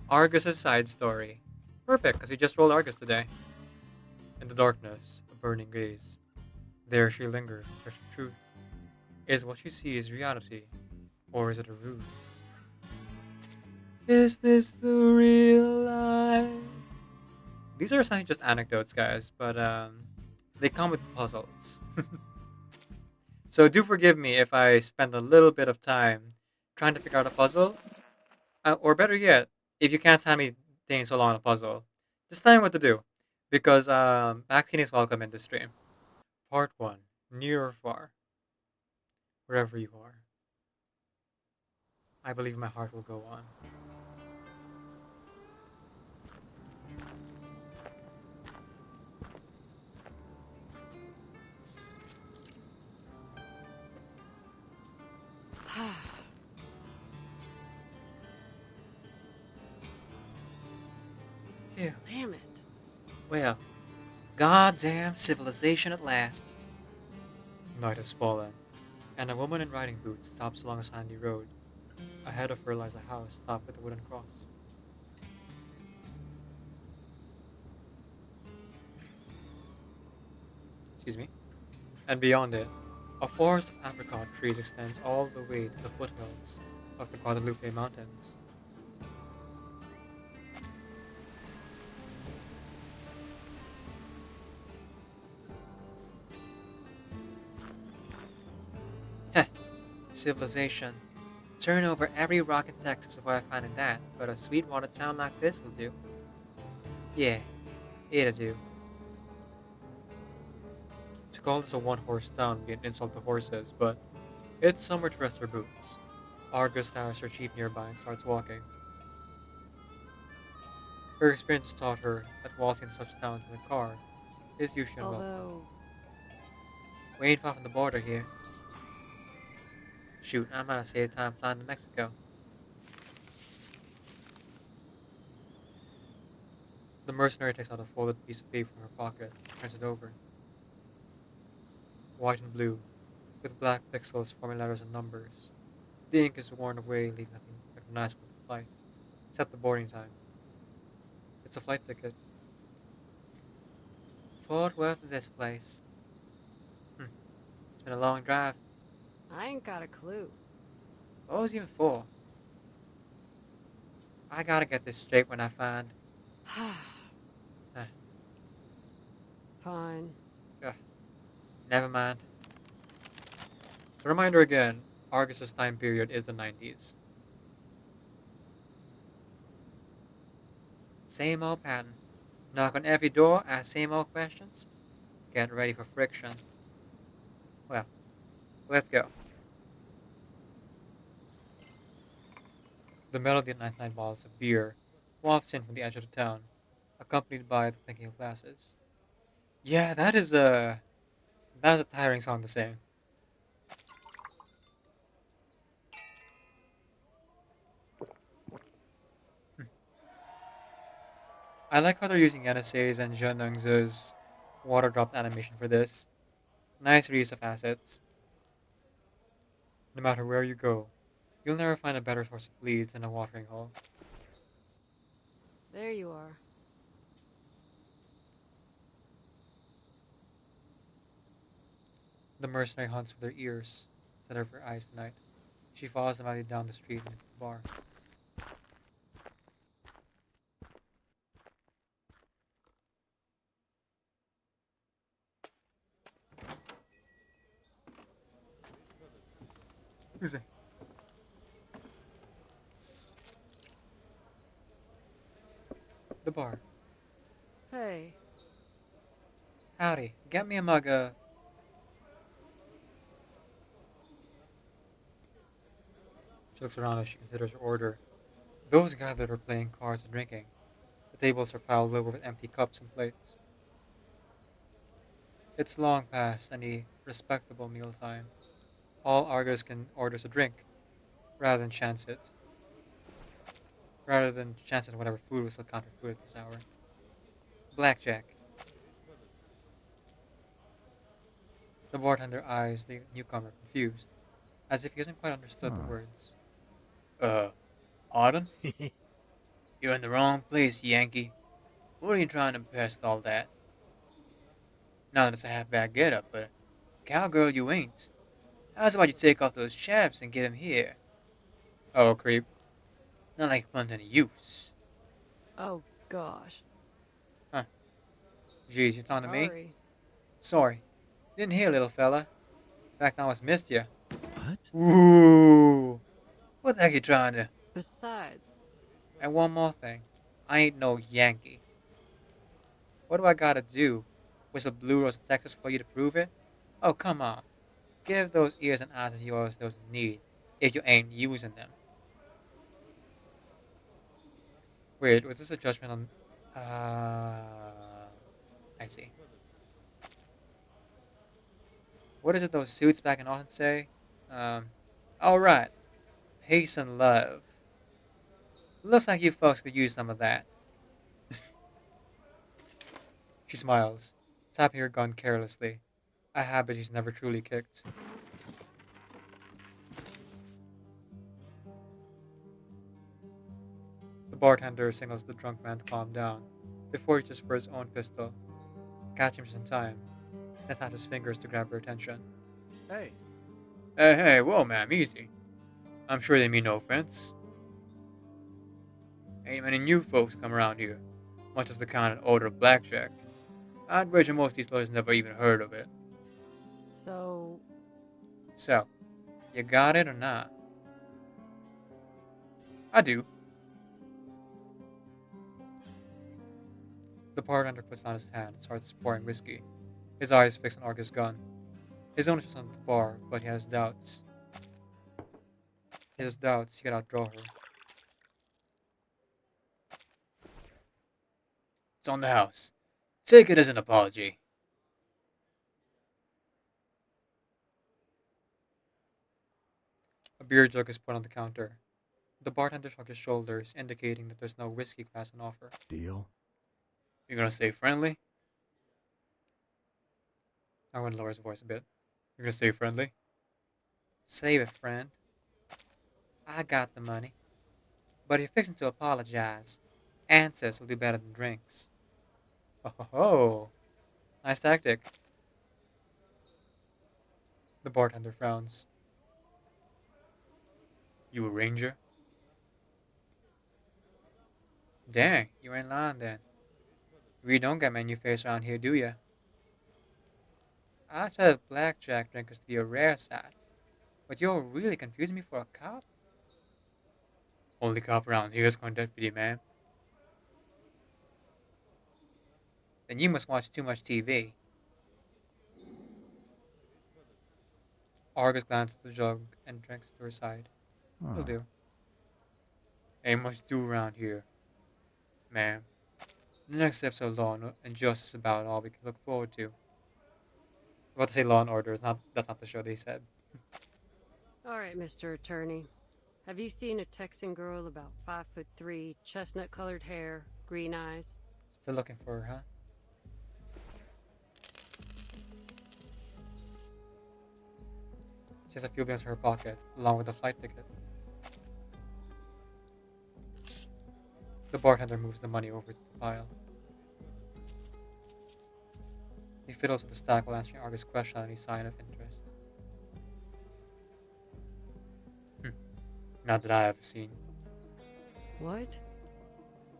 Argus's side story. Perfect, because we just rolled Argus today. In the darkness, a burning gaze. There she lingers in search of truth. Is what she sees reality, or is it a ruse? Is this the real life? These are essentially just anecdotes, guys, but they come with puzzles. So do forgive me if I spend a little bit of time trying to figure out a puzzle, or better yet, if you can't stand me taking so long on a puzzle, just tell me what to do, because vaccine is welcome in this stream. Part one: near or far, wherever you are, I believe my heart will go on. Phew. Damn it. Well, goddamn civilization at last. Night has fallen, and a woman in riding boots stops along a sandy road. Ahead of her lies a house topped with a wooden cross. Excuse me. And beyond it, a forest of apricot trees extends all the way to the foothills of the Guadalupe Mountains. Heh, civilization. Turn over every rock in Texas before I find in that, but a sweet-water town like this will do. Yeah, it'll do. To call this a one-horse town would be an insult to horses, but it's somewhere to rest her boots. Argus tires her jeep nearby and starts walking. Her experience taught her that waltzing to such towns in a car is usually unwelcome. Although, We ain't far from the border here. Shoot, I might have saved time flying to Mexico. The mercenary takes out a folded piece of paper from her pocket and turns it over. White and blue, with black pixels forming letters and numbers. The ink is worn away, leaving nothing recognizable with the flight, except the boarding time. It's a flight ticket. Fort Worth to this place. Hmm, it's been a long drive. I ain't got a clue. What was it even for? I gotta get this straight when I find. Eh, Fine. ugh, never mind. A reminder again, Argus's time period is the 90s. Same old pattern. Knock on every door, ask same old questions. Get ready for friction. Well, let's go. The melody of 99 bottles of beer wafts in from the edge of the town, accompanied by the clinking of glasses. Yeah, that is a tiring song to sing. Hmm. I like how they're using NSA's and Zheneng's water drop animation for this. Nice reuse of assets. No matter where you go, you'll never find a better source of leads than a watering hole. There you are. The mercenary hunts with her ears instead of her eyes tonight. She follows the alley down the street and into the bar. Excuse me. The bar. Hey, Howdy, get me a mug of. She looks around as she considers her order. Those gathered are playing cards and drinking. The tables are piled over with empty cups and plates. It's long past any respectable mealtime. All Argos can order is a drink, rather than chance it. Rather than chance it whatever food was still counter food at this hour. Blackjack. The bartender eyes the newcomer confused, as if he hasn't quite understood the Huh. words. Uh, Auden? You're in the wrong place, Yankee. What are you trying to impress with all that? Not that it's a half-bad get-up, but cowgirl you ain't. How's about you take off those chaps and get 'em here? Oh, creep. Not like plenty any use. Oh, gosh. Huh. Jeez, you talking to me? Sorry. Sorry. Didn't hear, little fella. In fact, I almost missed you. What? Ooh. What the heck you trying to... Besides, And one more thing. I ain't no Yankee. What do I gotta do? Whistle Blue Rose of Texas for you to prove it? Oh, come on. Give those ears and eyes of yours those in need, if you ain't using them. Wait, was this a judgment on... I see. What is it those suits back in Austin say? Alright. Peace and love. Looks like you folks could use some of that. She smiles, tapping her gun carelessly, a habit she's never truly kicked. The bartender signals the drunk man to calm down, before he reaches for his own pistol, catching him just in time, and snaps his fingers to grab her attention. Hey, Hey, whoa, ma'am, easy. I'm sure they mean no offense. Ain't many new folks come around here, much as the kind and odor of blackjack. I'd wager most of these lawyers never even heard of it. so, So, you got it or not? I do. The bartender puts down his hand and starts pouring whiskey, his eyes fixed on Argus' gun. His own is just on the bar, but he has doubts. He has doubts he could outdraw her. It's on the house. Take it as an apology. A beer jug is put on the counter. The bartender shrugs his shoulders, indicating that there's no whiskey glass on offer. deal. You gonna stay friendly? I want to lower his voice a bit. You're gonna stay friendly? Save it, friend. I got the money. But if you're fixing to apologize, answers will do better than drinks. Oh, ho, ho. Nice tactic. The bartender frowns. You a ranger? Dang, you ain't lying then. We don't get menu face around here, do ya? I expected blackjack drinkers to be a rare sight, but you're really confusing me for a cop? Only cop around here is going deputy, ma'am. Then you must watch too much TV. Argus glances at the jug and drinks to her side. Will Huh. do. Ain't much to do around here, ma'am. The next episode of Law and Justice is about all we can look forward to. About to say Law and Order is not. That's not the show they said. alright, Mr. Attorney. Have you seen a Texan girl about 5'3", chestnut-colored hair, green eyes? Still looking for her, huh? She has a few bills in her pocket, along with a flight ticket. The bartender moves the money over to the pile. He fiddles with the stack while answering Argus' question on any sign of interest. Not that I have seen. What?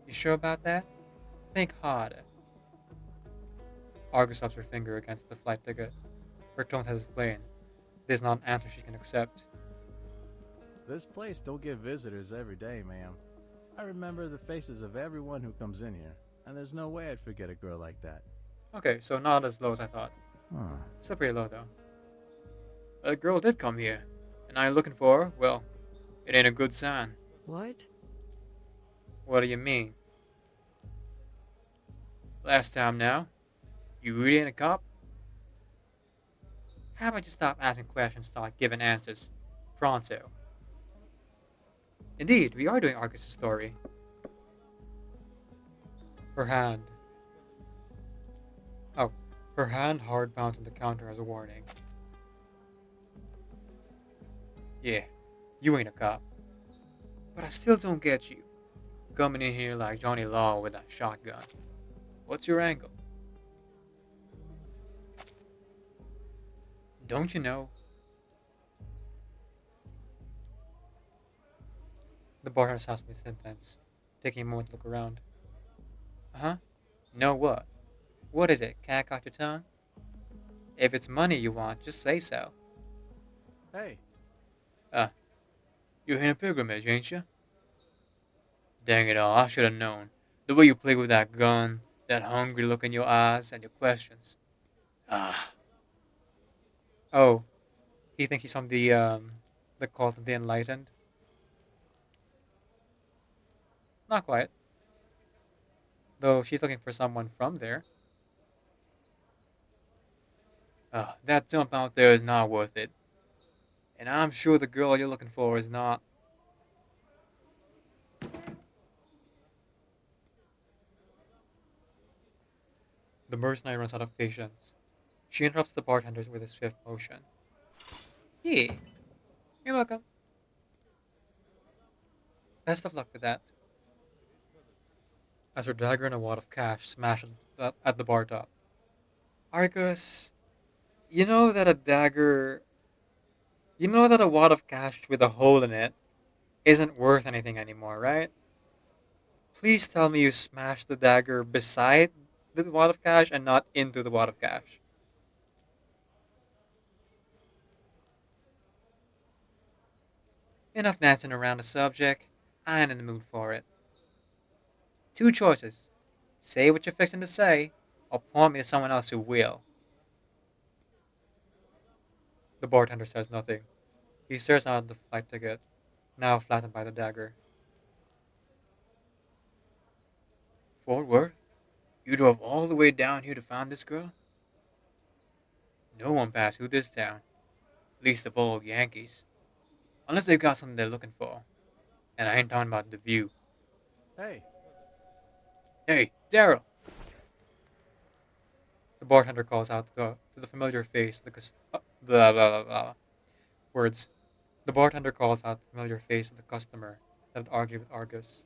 You sure about that? Think harder. Argus rubs her finger against the flight ticket. Her tone has explained. This is not an answer she can accept. This place don't get visitors every day, ma'am. I remember the faces of everyone who comes in here, and there's no way I'd forget a girl like that. Okay, so not as low as I thought. Huh. Still pretty low, though. A girl did come here, and I'm looking for her. Well, it ain't a good sign. What? What do you mean? Last time now. You really ain't a cop? How about you stop asking questions and start giving answers? Pronto. Indeed, we are doing Argus' story. Her hand. Oh, her hand hard bounds on the counter as a warning. Yeah, you ain't a cop. But I still don't get you. coming in here like Johnny Law with that shotgun. What's your angle? Don't you know? The bartender stops me sentence, taking a moment to look around. Uh-huh. Know what? What is it? Cat got your tongue? If it's money you want, just say so. Hey, You're in a pilgrimage, ain't you? Dang it all, I should have known. The way you play with that gun, that hungry look in your eyes, and your questions. Ah. Oh, he thinks he's from the cult of the enlightened? Not quite. Though she's looking for someone from there. That jump out there is not worth it. And I'm sure the girl you're looking for is not. The mercenary runs out of patience. She interrupts the bartender with a swift motion. Yeah, you're welcome. Best of luck with that. As her dagger and a wad of cash smash at the bar top. Arcus, you know that a dagger. You know that a wad of cash with a hole in it isn't worth anything anymore, right? Please tell me you smashed the dagger beside the wad of cash and not into the wad of cash. Enough dancing around the subject. I ain't in the mood for it. Two choices. Say what you're fixing to say, or point me to someone else who will. The bartender says nothing. He stares down at the flight ticket, now flattened by the dagger. Fort Worth? You drove all the way down here to find this girl? No one passed through this town, least of all Yankees. Unless they've got something they're looking for. And I ain't talking about the view. hey, Hey, Daryl! The bartender calls out to the familiar face, blah, blah, blah, blah. Words. The bartender calls out the familiar face of the customer that had argued with Argus.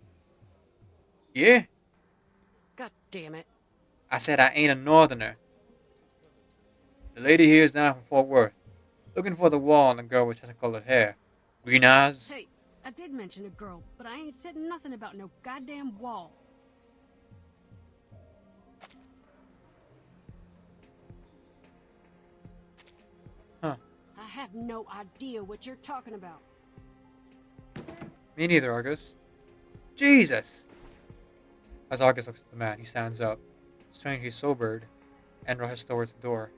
Yeah? God damn it. I said I ain't a northerner. The lady here is down from Fort Worth, looking for the wall and the girl with chestnut-colored hair. Green eyes? Hey, I did mention a girl, but I ain't said nothing about no goddamn wall. Huh. I have no idea what you're talking about. Me neither, Argus. Jesus! As Argus looks at the man, he stands up, strangely sobered, and rushes towards the door.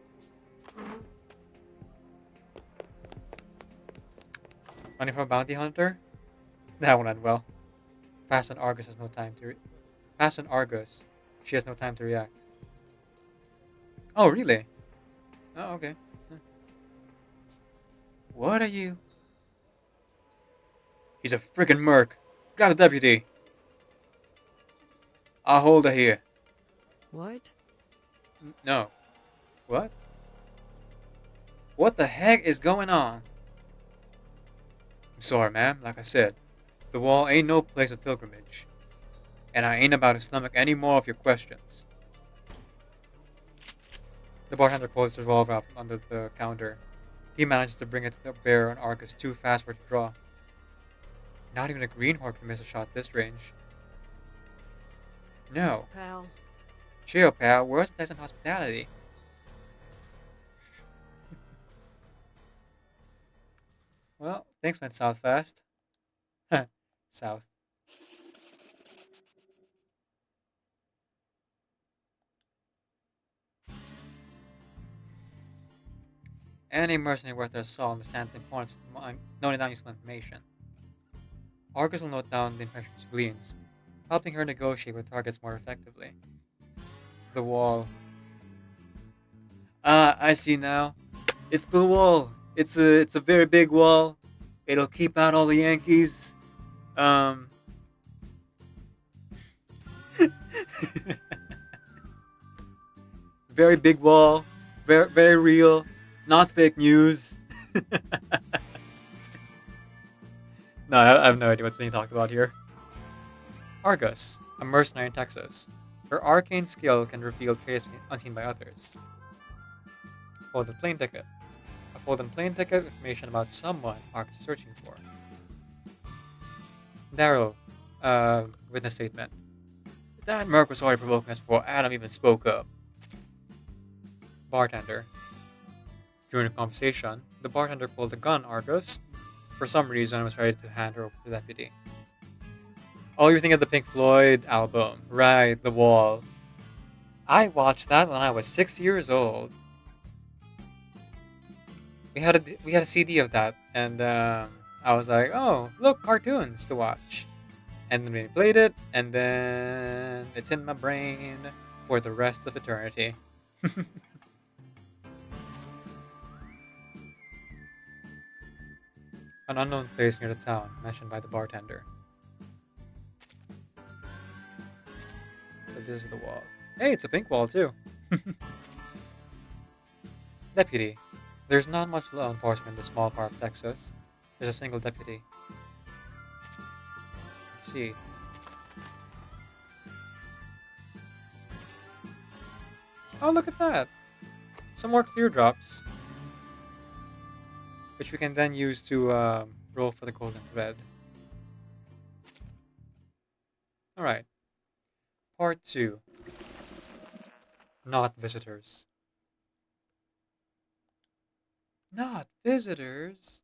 Running from a bounty hunter? That won't end well. Fasten Argus has no time to. Fasten Argus. She has no time to react. Oh, really? Oh, okay. What are you? He's a frickin' merc. Grab the deputy. I'll hold her here. What? No. What? What the heck is going on? I'm sorry, ma'am. Like I said, the wall ain't no place of pilgrimage. And I ain't about to stomach any more of your questions. The bartender pulls his revolver out from under the counter. He manages to bring it to bear on Argus too fast for it to draw. Not even a greenhorn can miss a shot this range. No. Pal. Chill, pal. Where's the Texan hospitality? Well, things went south fast. South. Any mercenary worth their salt understands the importance of noting down useful information. Argus will note down the information she gleans, helping her negotiate with targets more effectively. The wall. Ah, I see now. It's the wall. It's a very big wall. It'll keep out all the Yankees. Very big wall. Very real. Not fake news. No, I have no idea what's being talked about here. Argus, a mercenary in Texas. Her arcane skill can reveal traits unseen by others. Folded plane ticket. A folded plane ticket with information about someone Argus is searching for. Daryl, witness statement. That Merc was already provoking us before Adam even spoke up. Bartender. During the conversation, the bartender pulled a gun on Argus. For some reason, I was ready to hand her over to the deputy. Oh, you're thinking of the Pink Floyd album. Right, The Wall. I watched that when I was 6 years old. We had a CD of that, and I was like, oh, look, cartoons to watch. And then we played it, and then it's in my brain for the rest of eternity. An unknown place near the town, mentioned by the bartender. So this is the wall. Hey, it's a pink wall too. Deputy. There's not much law enforcement in the small part of Texas. There's a single deputy. Let's see. Oh, look at that! Some more clear drops. Which we can then use to roll for the golden thread. Alright. Part 2. Not visitors. Not visitors?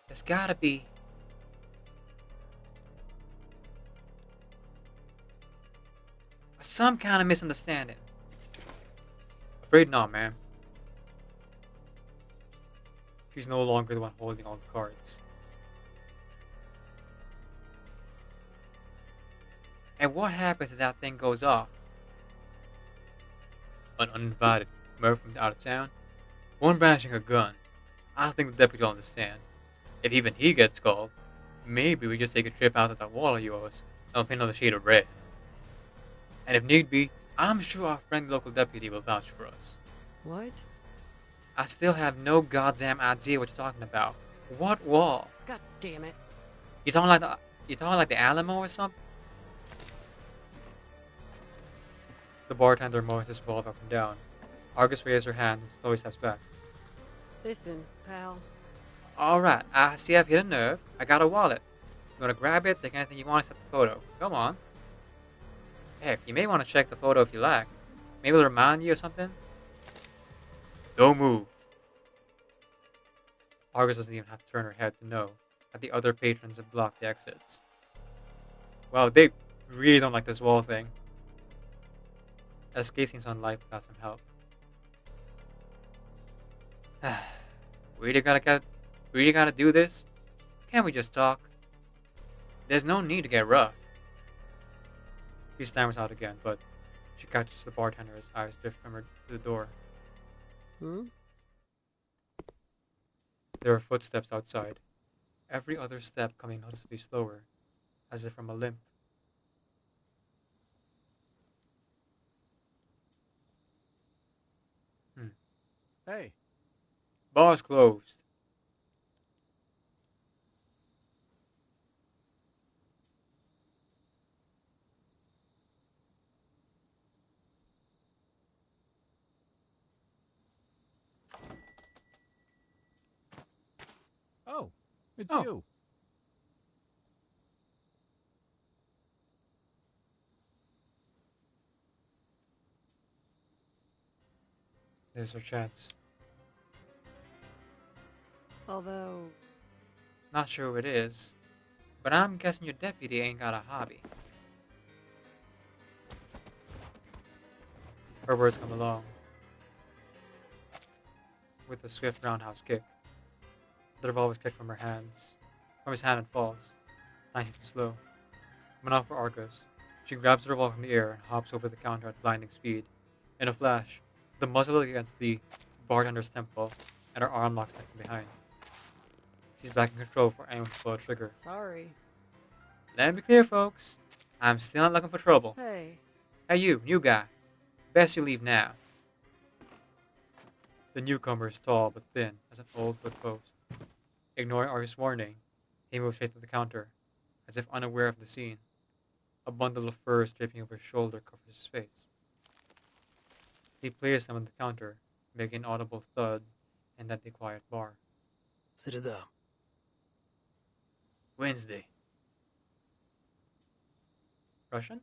There's gotta be. Some kind of misunderstanding. Afraid not, ma'am. She's no longer the one holding all the cards. And what happens if that thing goes off? An uninvited Merc from out of town? One brandishing a gun. I don't think the deputy will understand. If even he gets called, maybe we just take a trip out of that wall of yours and paint on the shade of red. And if need be, I'm sure our friendly local deputy will vouch for us. What? I still have no goddamn idea what you're talking about. What wall? God damn it. You talking like the Alamo or something? The bartender motions his revolver up and down. Argus raises her hand and slowly steps back. Listen, pal. Alright, I see I've hit a nerve. I got a wallet. You wanna grab it, take anything you want except the photo. Come on. Heck, you may want to check the photo if you like. Maybe it'll remind you of something. Don't move. Argus doesn't even have to turn her head to know that the other patrons have blocked the exits. Well, they really don't like this wall thing. Escape seems unlikely without some help. Really gotta do this? Can't we just talk? There's no need to get rough. She stammers out again, but she catches the bartender's eyes drift from her to the door. Hmm? There are footsteps outside, every other step coming noticeably slower, as if from a limp. Hey, Bar's closed. oh, it's Oh. you. There's her chance. Although, Not sure who it is, but I'm guessing your deputy ain't got a hobby. Her words come along with a swift roundhouse kick. The revolver's kicked from his hand and falls, tiny too slow. But not for Argus. She grabs the revolver from the air and hops over the counter at blinding speed. In a flash, the muzzle against the bartender's temple, and her arm locks from behind. She's back in control for anyone to pull a trigger. sorry. Let me be clear, folks. I'm still not looking for trouble. Hey, Hey, you, new guy. Best you leave now. The newcomer is tall but thin as an old foot post. Ignoring Argus' warning, he moves straight to the counter, as if unaware of the scene. A bundle of furs draping over his shoulder covers his face. He places them on the counter, making an audible thud in that quiet bar. Среда. Wednesday. Russian?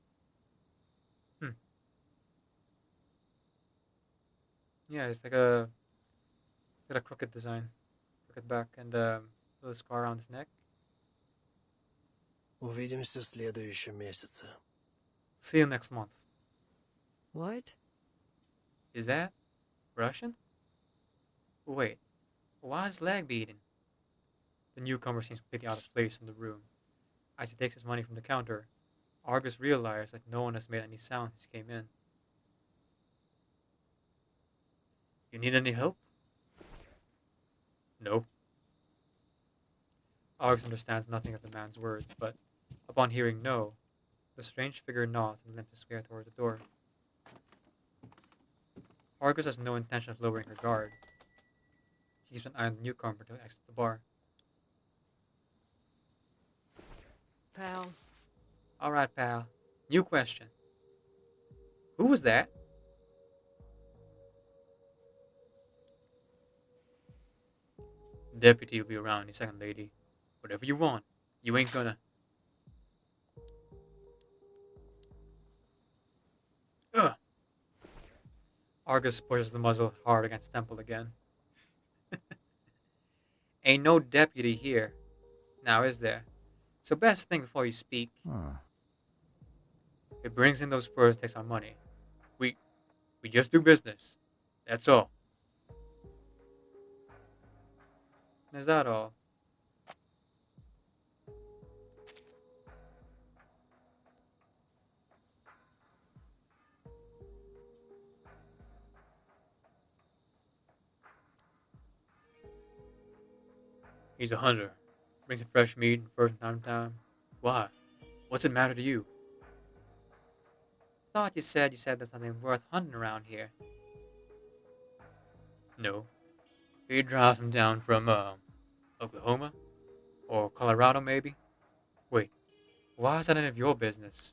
Yeah, it's got a crooked design. Crooked back and a little scar around his neck. Увидимся в следующем месяце. See you next month. What? Is that Russian? Wait, why is his leg beating? The newcomer seems completely out of place in the room. As he takes his money from the counter, Argus realizes that no one has made any sound since he came in. You need any help? No. Argus understands nothing of the man's words, but upon hearing no, the strange figure nods and limps his way toward the door. Argus has no intention of lowering her guard. She keeps an eye on the newcomer to exit the bar. Pal, Alright, pal. New question. Who was that? Deputy will be around any second, lady. Whatever you want. You ain't gonna. Ugh! Argus pushes the muzzle hard against Temple again. Ain't no deputy here. Now, is there? So best think before you speak. Huh. It brings in those furs, takes our money. We just do business. That's all. Is that all? He's a hunter. Brings in fresh meat and furs from time to time. Why? What's it matter to you? Thought you said there's something worth hunting around here. No. He drives them down from, Oklahoma? Or Colorado, maybe? Wait, why is that any of your business?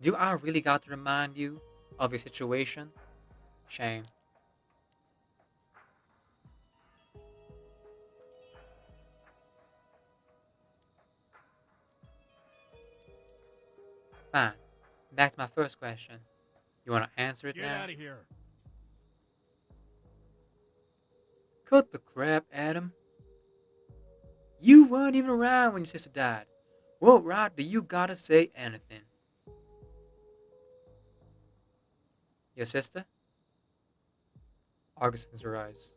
Do I really got to remind you of your situation? Shame. Fine. Back to my first question. You want to answer it Get now? out of here. Cut the crap, Adam. You weren't even around when your sister died. What right do you gotta say anything? Your sister? Argus opens her eyes.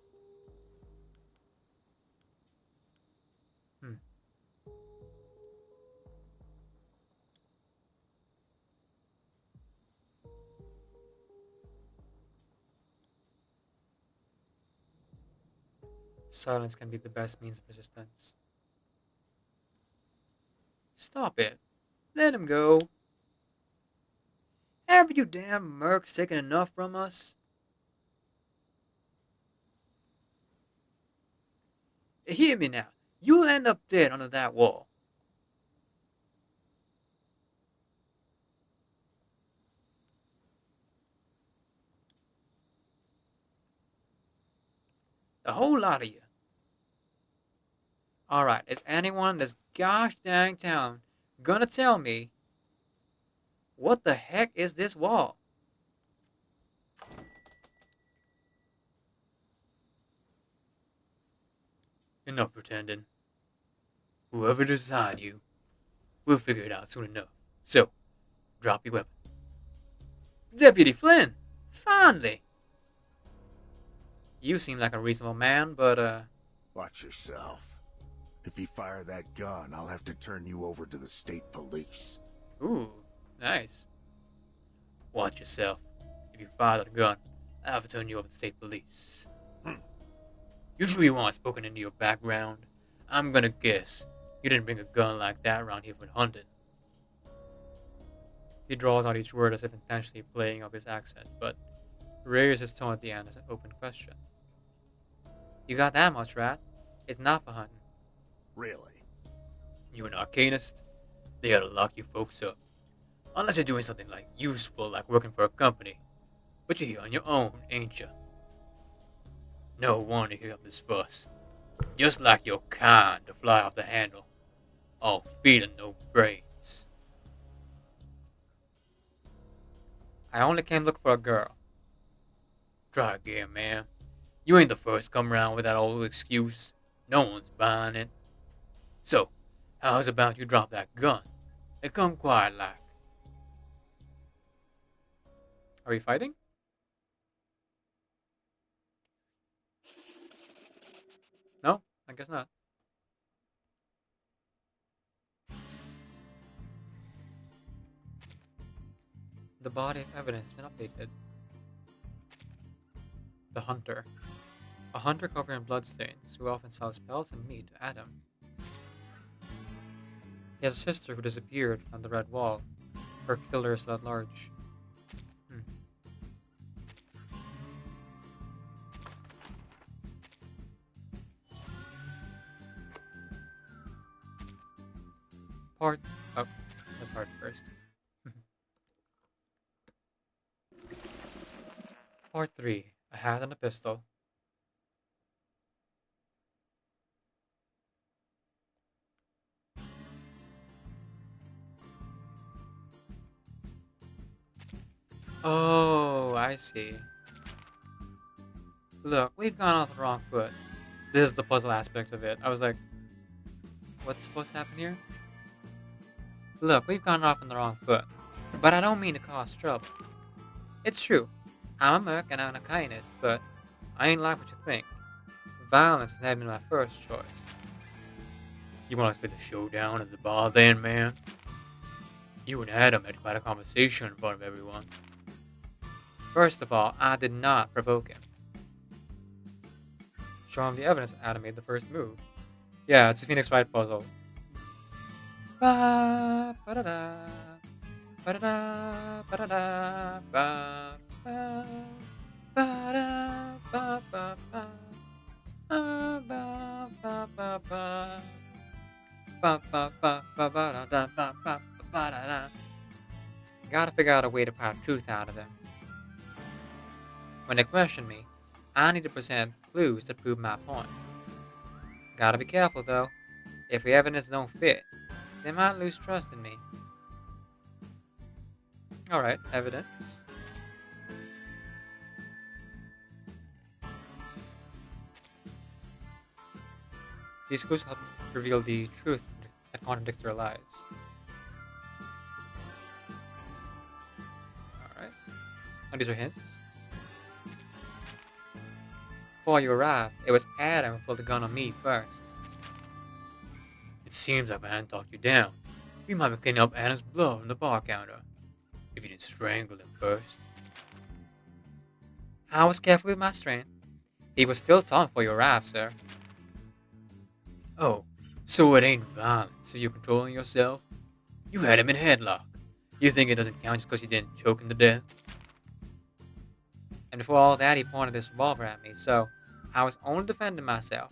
Silence can be the best means of resistance. Stop it. Let him go. Haven't you damn mercs taken enough from us? Hear me now. You'll end up dead under that wall. The whole lot of you. Alright, is anyone in this gosh dang town gonna tell me what the heck is this wall? Enough pretending. Whoever designed you, we'll figure it out soon enough. So, drop your weapon. Deputy Flynn! Finally! You seem like a reasonable man, but, Watch yourself. If you fire that gun, I'll have to turn you over to the state police. Ooh, nice. Watch yourself. If you fire that gun, I'll have to turn you over to state police. You sure you want spoken into your background? I'm gonna guess you didn't bring a gun like that around here for hunting. He draws out each word as if intentionally playing up his accent, but raises his tone at the end as an open question. You got that much, rat? It's not for hunting. Really? You an arcanist? They gotta lock you folks up. Unless you're doing something like useful, like working for a company. But you're here on your own, ain't you? No wonder you hear up this fuss. Just like your kind to fly off the handle. All feet and no brains. I only came looking for a girl. Try again, man. You ain't the first come round with that old excuse. No one's buying it. So, how's about you drop that gun and come quiet like? Are we fighting? No, I guess not. The body of evidence has been updated. The Hunter. A hunter covered in bloodstains who often sells pelts and meat to Adam. He has a sister who disappeared on the Red Wall. Her killer is at large. Part. Oh, let's start first. Part 3. A hat and a pistol. Oh, I see. Look, we've gone off the wrong foot. This is the puzzle aspect of it. I was like, what's supposed to happen here? Look, we've gone off on the wrong foot. But I don't mean to cause trouble. It's true. I'm a merc and I'm a kindness, but I ain't like what you think. Violence has never been my first choice. You want to split the showdown at the bar then, man? You and Adam had quite a conversation in front of everyone. First of all, I did not provoke him. Show him the evidence that Adam made the first move. Yeah, it's a Phoenix Wright puzzle. Ba ba da da ba da da ba da da ba ba ba da ba ba ba ba ba ba ba ba ba ba ba ba ba da ba ba ba da da. Gotta figure out a way to pry truth out of them. When they question me, I need to present clues that prove my point. Gotta be careful though. If the evidence don't fit, they might lose trust in me. Alright, evidence. These clues help reveal the truth that contradicts their lies. Alright. And these are hints. Before you arrived, it was Adam who pulled the gun on me first. It seems like man talked you down. We might be cleaning up Adam's blood on the bar counter. If you didn't strangle him first. I was careful with my strength. He was still talking before you arrived, sir. Oh, so it ain't violence, so you're controlling yourself? You had him in headlock. You think it doesn't count just because you didn't choke him to death? And before all that, he pointed his revolver at me, so I was only defending myself.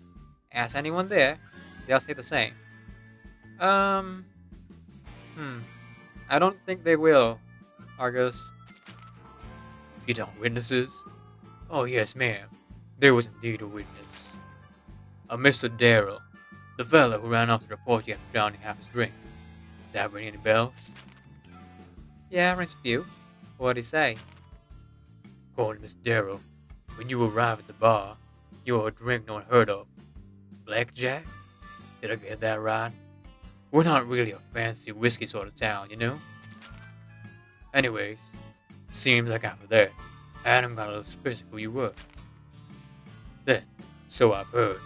Ask anyone there, they'll say the same. I don't think they will, Argus. You don't witnesses? Oh yes, ma'am. There was indeed a witness. A Mr. Darrell, the fellow who ran off to report you after drowning half his drink. That ring any bells? Yeah, rings a few. What'd he say? According to Mr. Darrell, when you arrived at the bar, you were a drink no one heard of. Blackjack? Did I get that right? We're not really a fancy whiskey sort of town, you know? Anyways, seems like after that, Adam got a little suspicious who you were. Then, so I've heard,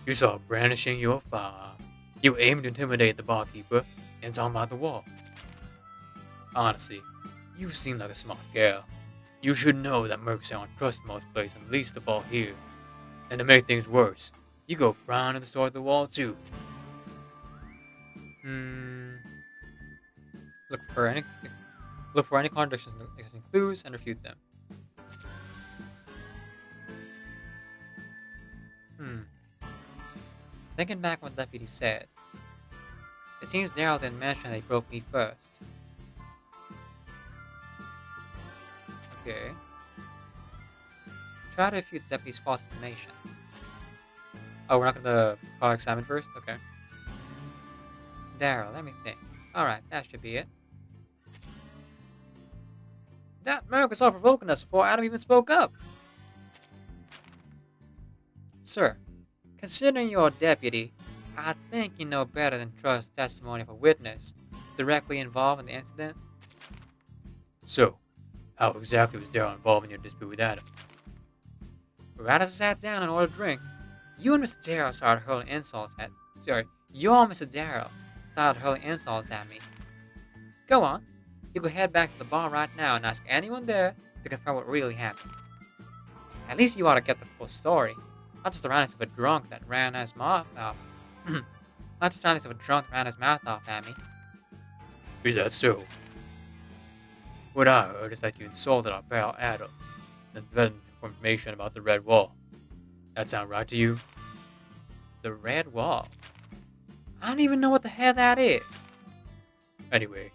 you saw brandishing your firearm. You aimed to intimidate the barkeeper and talking about the wall. Honestly, you seem like a smart girl. You should know that mercs don't trust most places, and least of all here. And to make things worse, you go prying to the store at the wall too. Look for anything. Look for any contradictions in existing clues and refute them. Thinking back what the deputy said, it seems Daryl didn't mention that he broke me first. Okay. Try to refute the deputy's false information. Oh, we're not gonna call examine first? Okay. Daryl, let me think. Alright, that should be it. That Merc was all provoking us before Adam even spoke up. Sir, considering you're a deputy, I think you know better than trust testimony of a witness directly involved in the incident. So, how exactly was Daryl involved in your dispute with Adam? Right as I sat down and ordered a drink, you and Mr. Darrow started hurling insults at... you and Mr. Darrow started hurling insults at me. Go on. You can head back to the bar right now and ask anyone there to confirm what really happened. At least you ought to get the full story. Not just the randomness of a drunk that ran his mouth off. Not just the randomness of a drunk that ran his mouth off at me. Is that so? What I heard is that you insulted our pal Adam and then for information about the Red Wall. That sound right to you? The Red Wall? I don't even know what the hell that is. Anyway,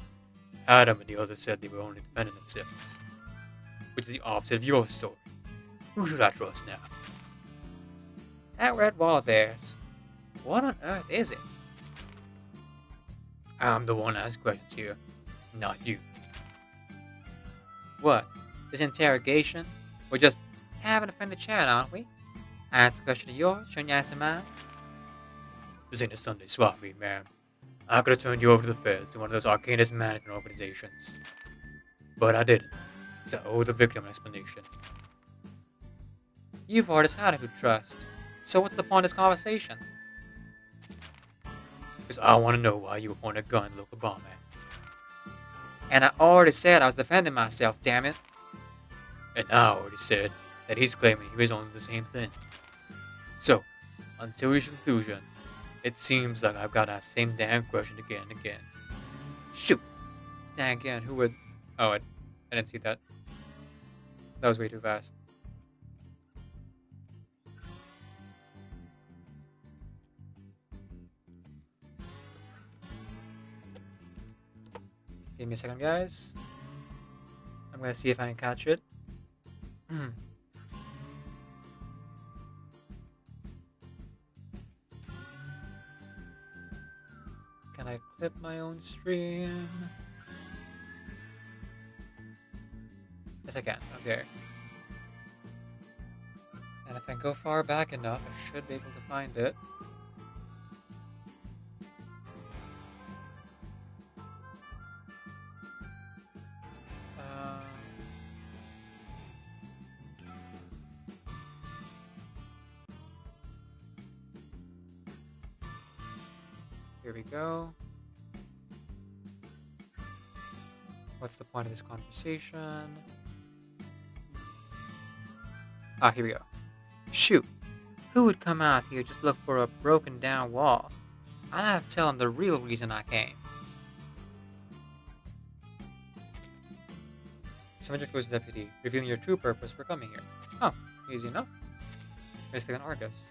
Adam and the others said they were only defending themselves. Which is the opposite of your story. Who should I trust now? That Red Wall of theirs. What on earth is it? I'm the one asking questions here, not you. What? This interrogation? We're just having a friendly chat, aren't we? I asked a question of yours, shouldn't you answer mine? This ain't a Sunday swap meet, ma'am. I could have turned you over to the feds to one of those Arcanist management organizations. But I didn't, because I owe the victim an explanation. You've already decided who to trust, so what's the point of this conversation? Because I want to know why you were pointing a gun at the local barman. And I already said I was defending myself, damn it. And I already said that he's claiming he was only the same thing. So, until reach conclusion, it seems like I've got to ask the same damn question again and again. Shoot! Dang again, who would... Oh, I didn't see that. That was way too fast. Give me a second, guys. I'm gonna see if I can catch it. Can I clip my own stream? Yes, I can. Okay. And if I go far back enough, I should be able to find it. Here we go. What's the point of this conversation? Ah, here we go. Shoot. Who would come out here just look for a broken down wall? I'll have to tell him the real reason I came. Subject was deputy, revealing your true purpose for coming here. Oh, easy enough. Basically an Argus.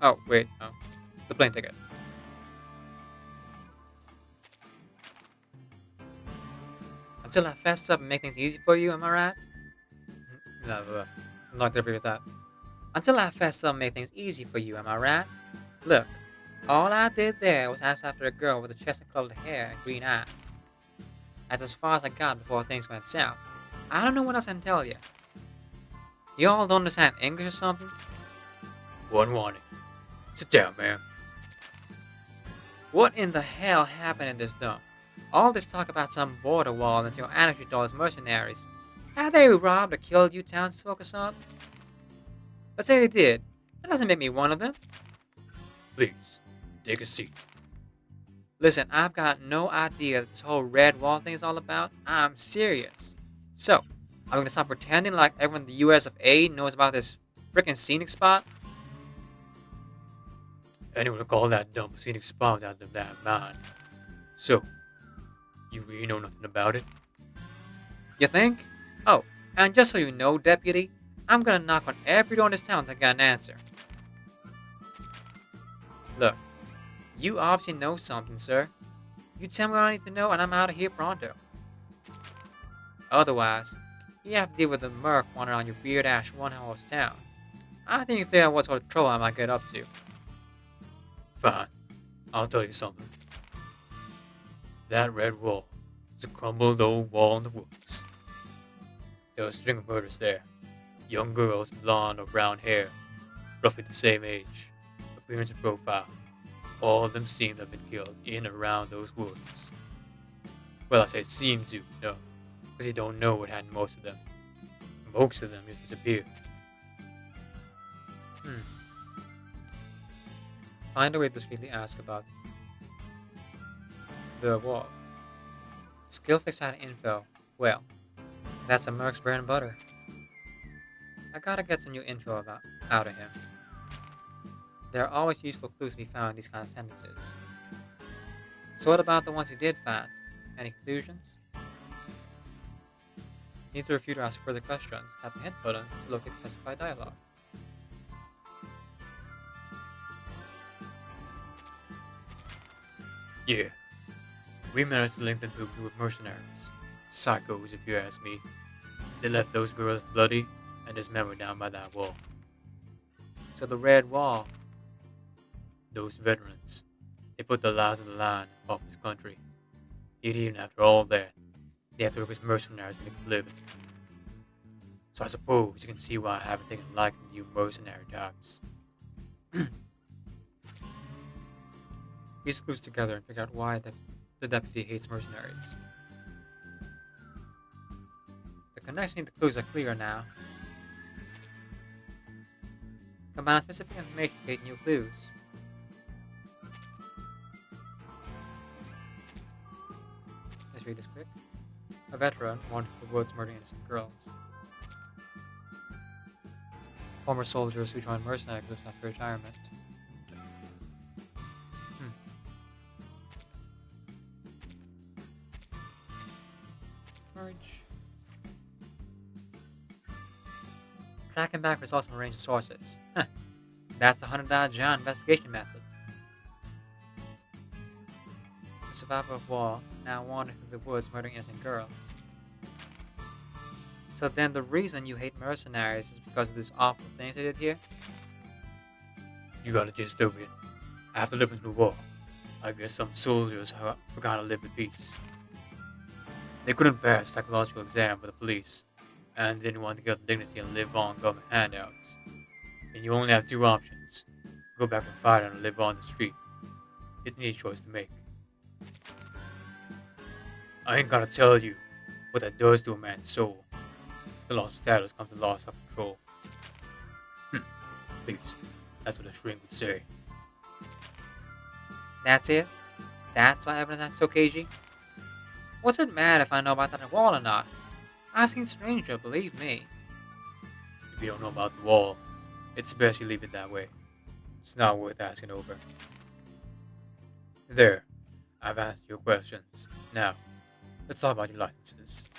Oh, wait, no. The plane ticket. Until I fess up and make things easy for you, am I right? No, I'm not gonna agree with that. Until I fess up and make things easy for you, am I right? Look, all I did there was ask after a girl with the chestnut-colored hair and green eyes. That's as far as I got before things went south. I don't know what else I can tell you. You all don't understand English or something? One warning. Sit down, man. What in the hell happened in this dump? All this talk about some border wall until Anarchy Dolls mercenaries. Have they robbed or killed you townsfolk or something? Let's say they did. That doesn't make me one of them. Please, take a seat. Listen, I've got no idea what this whole red wall thing is all about. I'm serious. So, I'm gonna stop pretending like everyone in the US of A knows about this freaking scenic spot? Anyone would call that dumb scenic spot out of that mind. So, you really know nothing about it? You think? Oh, and just so you know, deputy, I'm gonna knock on every door in this town to get an answer. Look, you obviously know something, sir. You tell me what I need to know and I'm out of here pronto. Otherwise, you have to deal with the merc wandering around your weird-ass one-house town. I think you figure out what sort of trouble I might get up to. Fine. I'll tell you something. That red wall is a crumbled old wall in the woods. There was a string of murders there. Young girls, blonde or brown hair, roughly the same age, appearance and profile. All of them seem to have been killed in and around those woods. Well, I say seem to, no, because you don't know what happened to most of them. Most of them just disappeared. Find a way to discreetly ask about the wall. Skillfix had info. Well, that's a merc's bread and butter. I gotta get some new info out of him. There are always useful clues to be found in these kind of sentences. So what about the ones you did find? Any conclusions? Need to refute or ask further questions. Tap the hint button to locate specified dialogue. Yeah. We managed to link them to a group of mercenaries. Psychos, if you ask me. They left those girls bloody and dismembered down by that wall. So the red wall. Those veterans. They put their lives on the line and fought for this country. Yet even after all that, they have to work as mercenaries to make a living. So I suppose you can see why I haven't taken a liking to you mercenary types. Piece clues together and figure out why the deputy hates mercenaries. The connection in the clues are clear now. Combine specific information to create new clues. Let's read this quick. A veteran wandered through the woods murdering innocent girls. Former soldiers who joined mercenary groups after retirement. Merge. Tracking back results from a range of sources. Huh. That's the $100 John investigation method. The survivor of war now wandered through the woods murdering innocent girls. So then the reason you hate mercenaries is because of these awful things they did here? You got a gist of it. After living through war, I guess some soldiers forgot to live at peace. They couldn't pass the psychological exam for the police, and didn't want to get dignity and live on government handouts. And you only have two options. Go back and fight and live on the street. It's an easy choice to make. I ain't gotta tell you what that does to a man's soul. The loss of status comes to loss of control. Beast. That's what a shrink would say. That's it? That's why everyone's not so cagey? What's it matter if I know about that wall or not? I've seen stranger, believe me. If you don't know about the wall, it's best you leave it that way. It's not worth asking over. There. I've answered your questions. Now, let's talk about your licenses.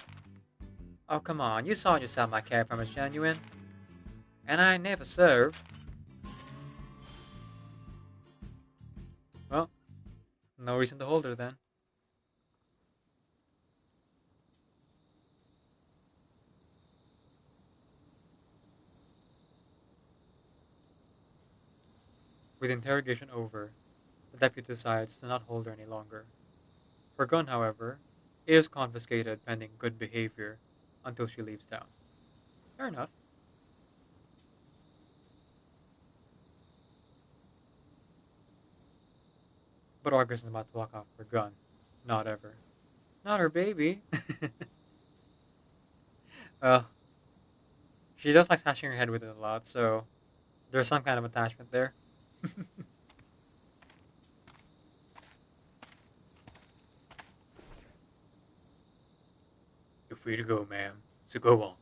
Oh, come on. You saw yourself my care permit's genuine. And I never served. Well, no reason to hold her then. With interrogation over, the deputy decides to not hold her any longer. Her gun, however, is confiscated pending good behavior until she leaves town. Fair enough. But August is about to walk off her gun. Not ever. Not her baby. Well, she does like smashing her head with it a lot, so there's some kind of attachment there. You're free to go, ma'am. So go on.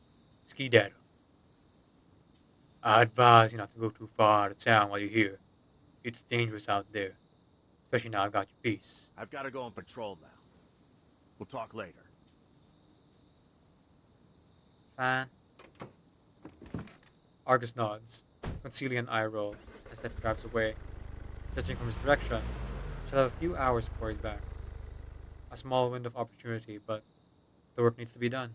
Ski-daddle. I advise you not to go too far out of town while you're here. It's dangerous out there. Especially now I've got your piece. I've got to go on patrol now. We'll talk later. fine? Argus nods, concealing an eye roll as Step drives away. Judging from his direction, she'll have a few hours before he's back. A small window of opportunity, but the work needs to be done.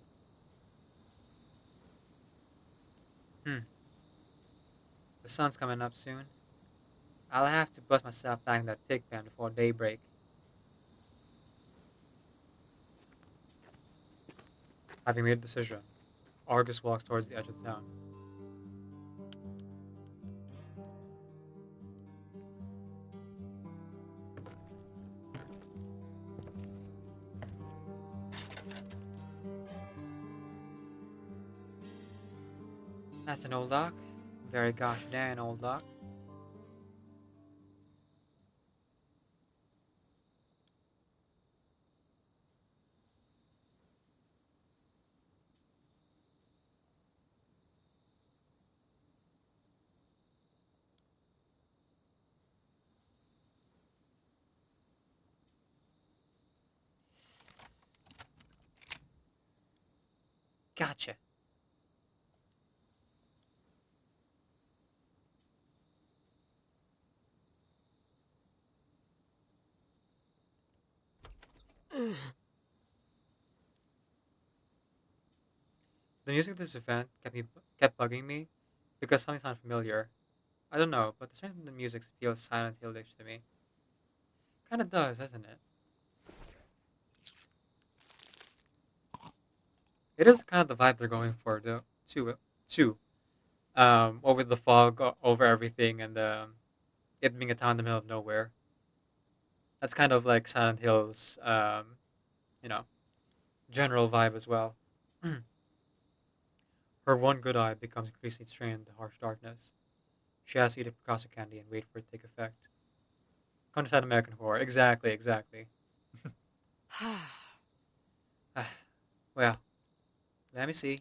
Hmm, the sun's coming up soon. I'll have to bust myself back in that pig pen before daybreak. Having made a decision, Argus walks towards the edge of town. That's an old dock. Very gosh dang old dock. Gotcha. The music of this event kept bugging me because something sounded familiar. I don't know, but the strength of the music feels Silent Hill-ish to me. Kinda does, doesn't it? It is kind of the vibe they're going for, though. Too. What with the fog over everything and it being a town in the middle of nowhere. That's kind of like Silent Hill's, you know, general vibe as well. Her one good eye becomes increasingly strained in the harsh darkness. She has to eat a Picasso candy and wait for it to take effect. Countryside American horror. Exactly, exactly. Well, let me see.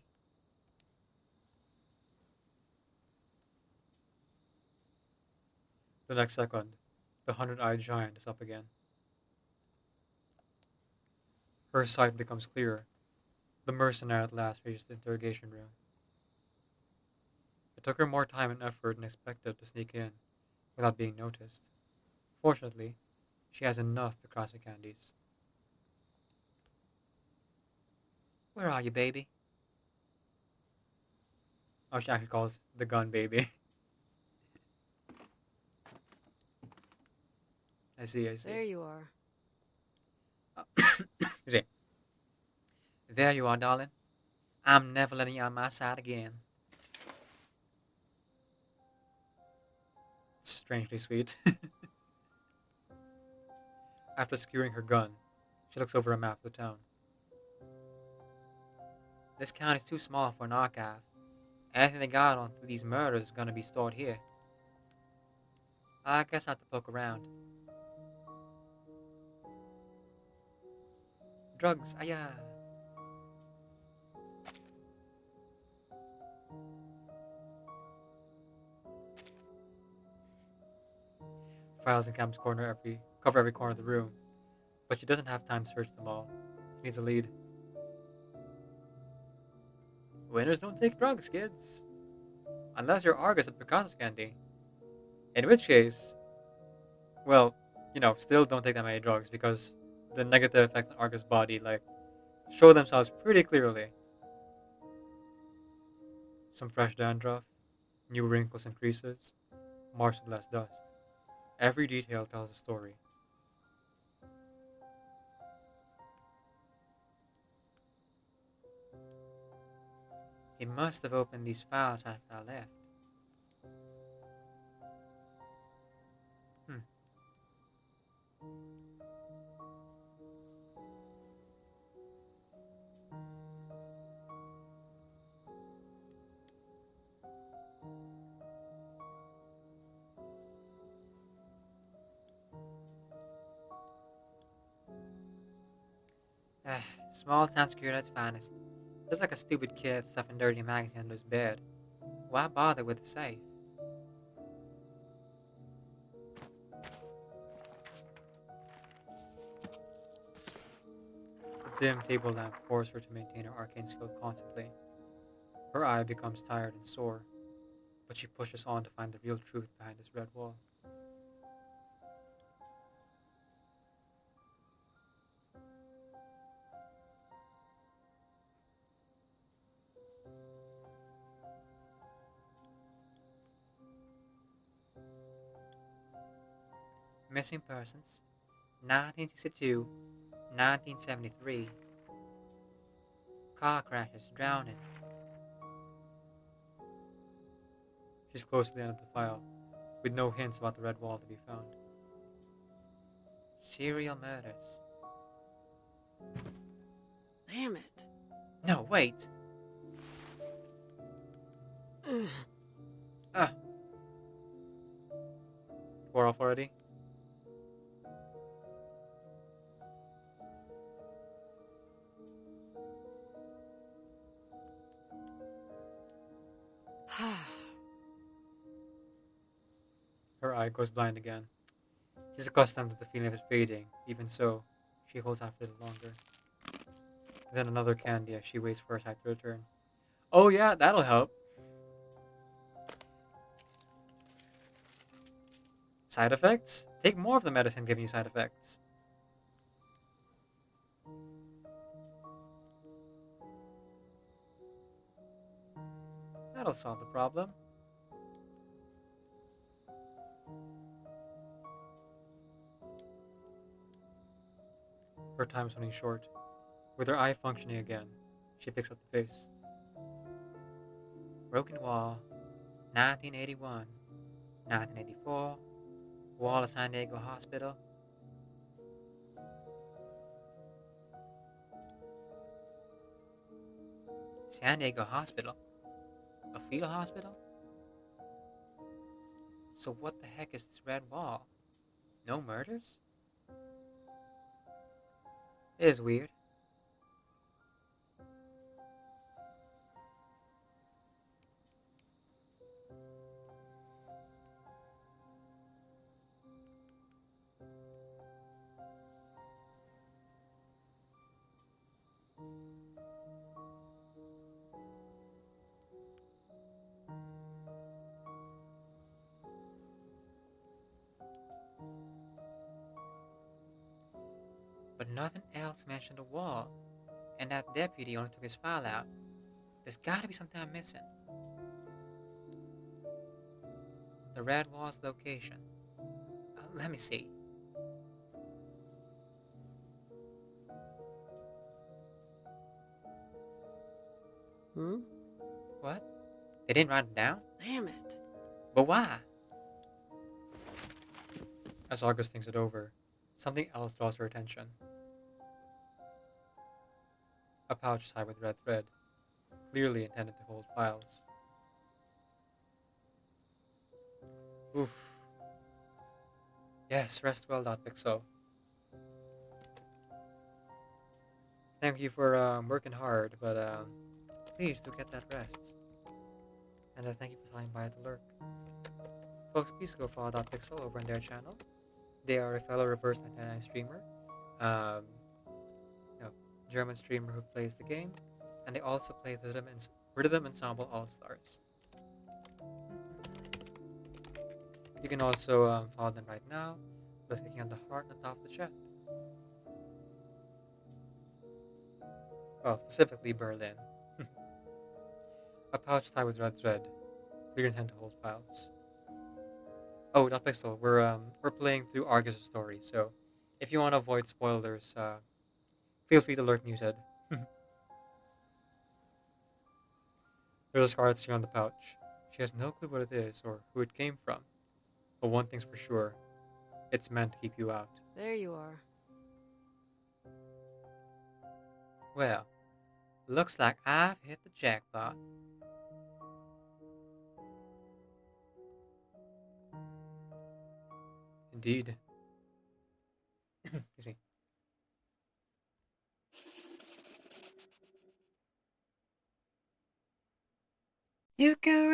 The next second, the hundred-eyed giant is up again. Her sight becomes clearer. The mercenary at last reaches the interrogation room. It took her more time and effort than expected to sneak in without being noticed. Fortunately, she has enough Picasso candies. Where are you, baby? Oh, she actually calls the gun baby. I see, I There see. you are. You see. There you are, darling. I'm never letting you on my side again. Strangely sweet. After securing her gun, she looks over a map of the town. This county's too small for an archive. Anything they got on these murders is gonna be stored here. I guess I have to poke around. Drugs, yeah. Files and cams cover every corner of the room, but she doesn't have time to search them all. She needs a lead. Winners don't take drugs, kids. Unless you're Argus at Picasso Candy. In which case, well, still don't take that many drugs because the negative effect on Argus' body, show themselves pretty clearly. Some fresh dandruff, new wrinkles and creases, marks with less dust. Every detail tells a story. He must have opened these files after I left. Hmm. Small town security at its finest. Just like a stupid kid stuffing dirty magazines under his bed. Why bother with the safe? The dim table lamp forced her to maintain her arcane skill constantly. Her eye becomes tired and sore, but she pushes on to find the real truth behind this red wall. Missing persons, 1962, 1973. Car crashes, drowning. She's close to the end of the file, with no hints about the red wall to be found. Serial murders. Damn it. No, wait! Ugh. Ah! We're off already? Her eye goes blind again. She's accustomed to the feeling of it fading. Even so, she holds out for a little longer. Then another candy as she waits for her sight to return. Oh yeah, that'll help. Side effects? Take more of the medicine giving you side effects. That'll solve the problem. Her time's running short. With her eye functioning again, she picks up the pace. Broken wall, 1981, 1984, wall of San Diego Hospital. San Diego Hospital? A field hospital? So what the heck is this red wall? No murders? It is weird. But nothing else mentioned a wall, and that deputy only took his file out. There's gotta be something I'm missing. The red wall's location. Let me see. Hmm? What? They didn't write it down? Damn it. But why? As August thinks it over, something else draws her attention. A pouch tied with red thread, clearly intended to hold files. Oof. Yes, rest well, Pixel. Thank you for working hard, but please do get that rest. And thank you for stopping by to lurk. Folks, please go follow Pixel over on their channel. They are a fellow Reverse 99 streamer, German streamer who plays the game, and they also play the Rhythm Ensemble All Stars. You can also follow them right now by clicking on the heart on the top of the chat. Well, specifically Berlin. A pouch tied with red thread, clear intent to hold files. Oh, Pixel, we're playing through Argus' story, so if you want to avoid spoilers, feel free to lurk muted. There's a scarlet stain on the pouch. She has no clue what it is or who it came from. But one thing's for sure, it's meant to keep you out. There you are. Well, looks like I've hit the jackpot. Indeed. Excuse me. You can